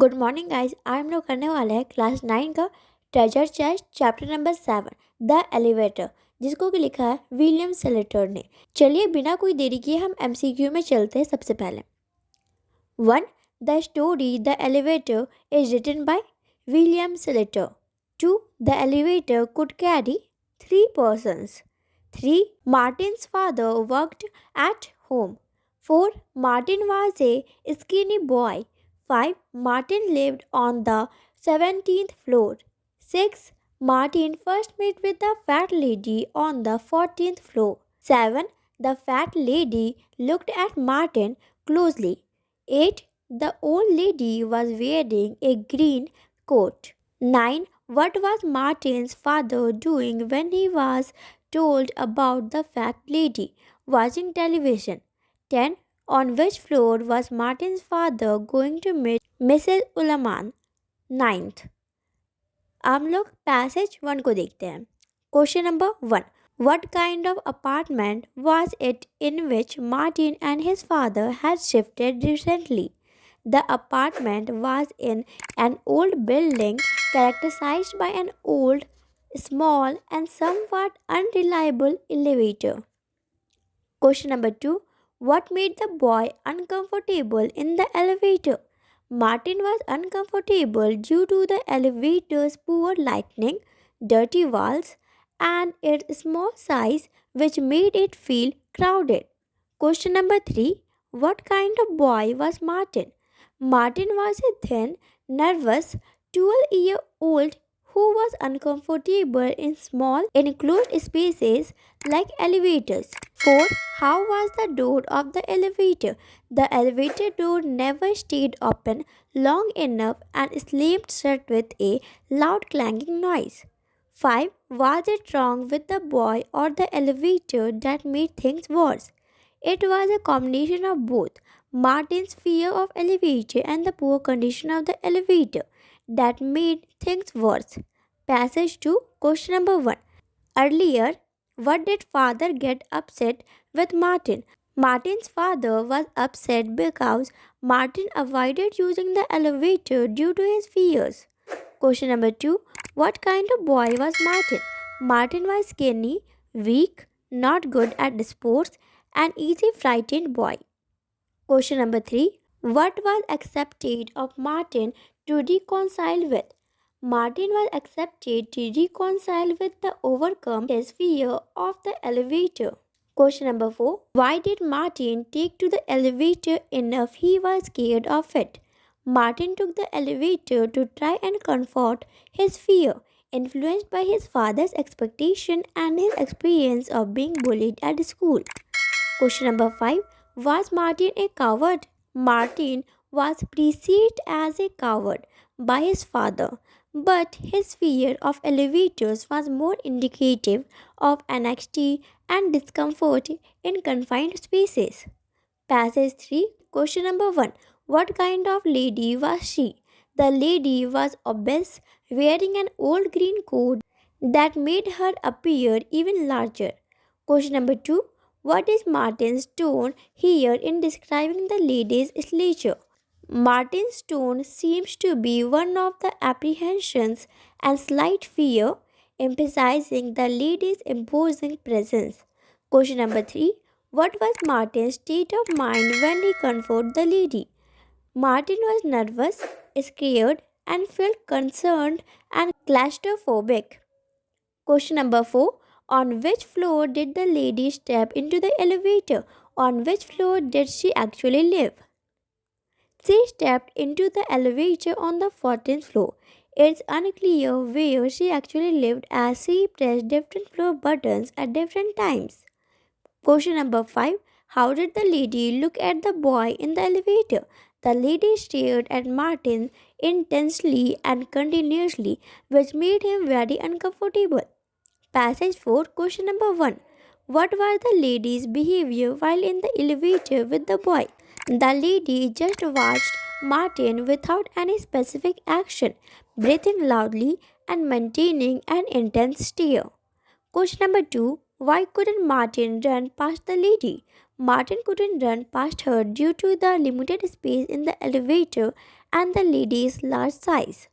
Good morning guys. आज हम लोग करने वाले हैं क्लास 9 का treasure chest chapter number 7 the elevator, जिसको कि लिखा है विलियम सेलेटर ने। चलिए बिना कोई देरी किए हम एमसीक्यू में चलते हैं। सबसे पहले 1. The story the elevator is written by William Sleator. 2. The elevator could carry 3 persons. 3. Martin's father worked at home. 4. Martin was a skinny boy. 5. Martin lived on the 17th floor. 6. Martin first met with the fat lady on the 14th floor. 7. The fat lady looked at Martin closely. 8. The old lady was wearing a green coat. 9. What was Martin's father doing when he was told about the fat lady? Watching television. 10. On which floor was Martin's father going to meet Mrs. Ulaman? Ninth. हम लोग passage 1 को देखते हैं। Question number 1. What kind of apartment was it in which Martin and his father had shifted recently? The apartment was in an old building characterized by an old, small, and somewhat unreliable elevator. Question number 2. What made the boy uncomfortable in the elevator? Martin was uncomfortable due to the elevator's poor lighting, dirty walls, and its small size, which made it feel crowded. Question number 3. What kind of boy was Martin? Martin was a thin, nervous, 12-year-old who was uncomfortable in small, enclosed spaces like elevators. 4. How was the door of the elevator? The elevator door never stayed open long enough and slammed shut with a loud clanging noise. 5. Was it wrong with the boy or the elevator that made things worse? It was a combination of both. Martin's fear of elevator and the poor condition of the elevator that made things worse. Passage 2. Question number 1. Earlier, what did father get upset with Martin? Martin's father was upset because Martin avoided using the elevator due to his fears. Question number 2. What kind of boy was Martin? Martin was skinny, weak, not good at sports, an easy frightened boy. Question number 3. What was accepted of Martin to reconcile with? Martin was accepted to reconcile with the overcome his fear of the elevator. Question number 4. Why did Martin take to the elevator enough he was scared of it? Martin took the elevator to try and comfort his fear, influenced by his father's expectation and his experience of being bullied at school. Question number 5. Was Martin a coward? Martin was perceived as a coward by his father, but his fear of elevators was more indicative of anxiety and discomfort in confined spaces. Passage 3. Question number 1. What kind of lady was she? The lady was obese, wearing an old green coat that made her appear even larger. Question number 2. What is Martin's tone here in describing the lady's stature? Martin's tone seems to be one of the apprehensions and slight fear, emphasizing the lady's imposing presence. Question number 3. What was Martin's state of mind when he confronted the lady? Martin was nervous, scared, and felt concerned and claustrophobic. Question number 4. On which floor did the lady step into the elevator? On which floor did she actually live? She stepped into the elevator on the 14th floor. It's unclear where she actually lived as she pressed different floor buttons at different times. Question number 5. How did the lady look at the boy in the elevator? The lady stared at Martin intensely and continuously, which made him very uncomfortable. Passage 4. Question number 1. What was the lady's behavior while in the elevator with the boy? The lady just watched Martin without any specific action, breathing loudly and maintaining an intense stare. Question number 2. Why couldn't Martin run past the lady? Martin couldn't run past her due to the limited space in the elevator and the lady's large size.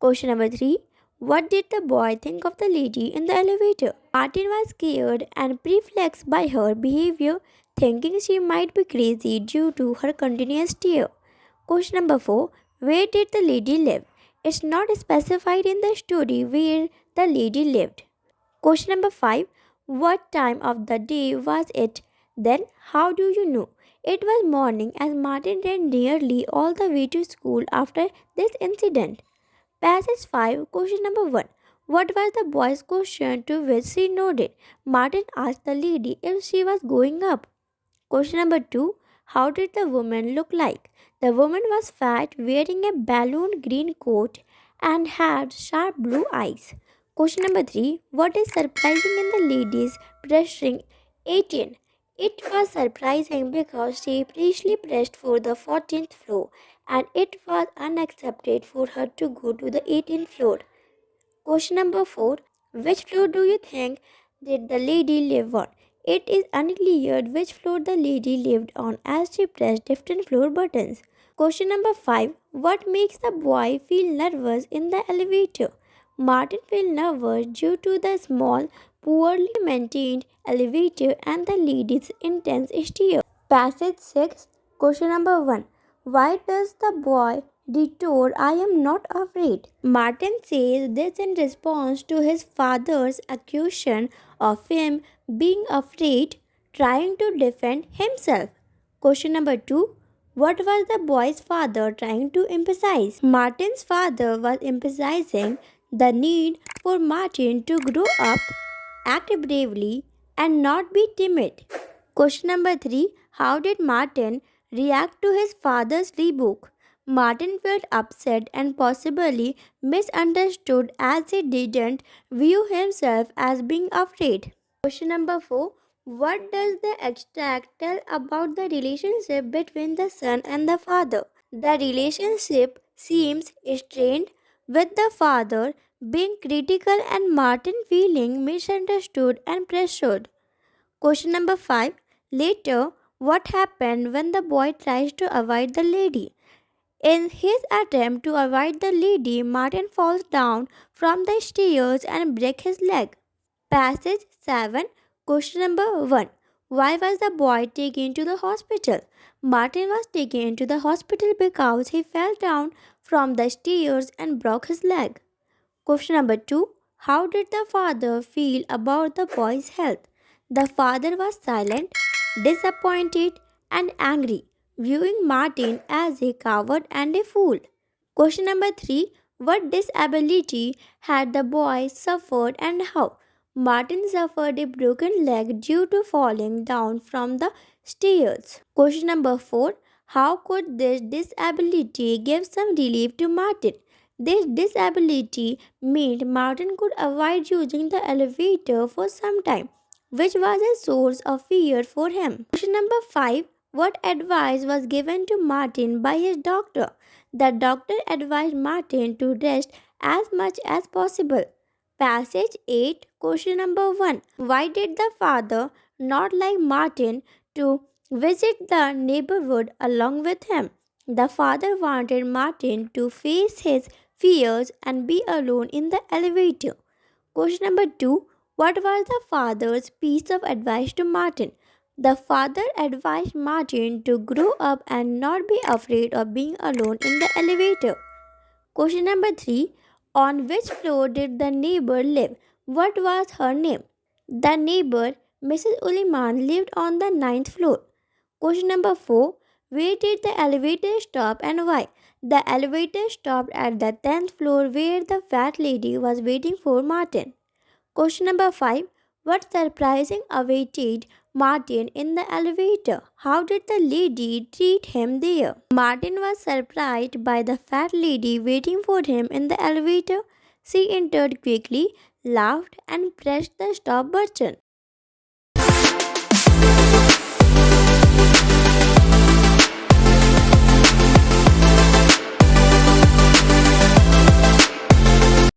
Question number 3. What did the boy think of the lady in the elevator? Martin was scared and perplexed by her behavior, thinking she might be crazy due to her continuous stare. Question number 4. Where did the lady live? It's not specified in the story where the lady lived. Question number 5. What time of the day was it? Then, how do you know? It was morning as Martin ran nearly all the way to school after this incident. Passage 5, question number 1. What was the boy's question to which she nodded? Martin asked the lady if she was going up. Question number 2. How did the woman look like? The woman was fat, wearing a balloon green coat, and had sharp blue eyes. Question number 3. What is surprising in the lady's pressing 18? It was surprising because she previously pressed for the 14th floor and it was unaccepted for her to go to the 18th floor. Question number 4. Which floor do you think did the lady live on? It is unclear which floor the lady lived on as she pressed different floor buttons. Question number 5. What makes the boy feel nervous in the elevator? Martin felt nervous due to the small, poorly maintained elevator and the lady's intense stare. Passage 6. Question number 1. Why does the boy detour I am not afraid? Martin says this in response to his father's accusation of him being afraid, trying to defend himself. Question number 2. What was the boy's father trying to emphasize? Martin's father was emphasizing the need for Martin to grow up, act bravely, and not be timid. Question number 3. How did Martin react to his father's rebuke? Martin felt upset and possibly misunderstood as he didn't view himself as being afraid. Question number 4. What does the extract tell about the relationship between the son and the father? The relationship seems strained, with the father being critical and Martin feeling misunderstood and pressured. Question number 5. Later, what happened when the boy tries to avoid the lady? In his attempt to avoid the lady, Martin falls down from the stairs and breaks his leg. Passage 7. Question number 1. Why was the boy taken to the hospital? Martin was taken to the hospital because he fell down from the stairs and broke his leg. Question number 2. How did the father feel about the boy's health? The father was silent, disappointed, and angry, viewing Martin as a coward and a fool. Question number 3. What disability had the boy suffered and how? Martin suffered a broken leg due to falling down from the stairs. Question number 4. How could this disability give some relief to Martin? This disability meant Martin could avoid using the elevator for some time, which was a source of fear for him. Question number 5. What advice was given to Martin by his doctor? The doctor advised Martin to rest as much as possible. Passage 8. Question number 1. Why did the father not like Martin to visit the neighborhood along with him? The father wanted Martin to face his fears and be alone in the elevator. Question number 2. What was the father's piece of advice to Martin? The father advised Martin to grow up and not be afraid of being alone in the elevator. Question number 3. On which floor did the neighbor live? What was her name? The neighbor, Mrs. Uliman, lived on the ninth floor. Question number 4. Where did the elevator stop and why? The elevator stopped at the 10th floor where the fat lady was waiting for Martin. Question number 5. What surprising awaited Martin in the elevator? How did the lady treat him there? Martin was surprised by the fat lady waiting for him in the elevator. She entered quickly, laughed, and pressed the stop button.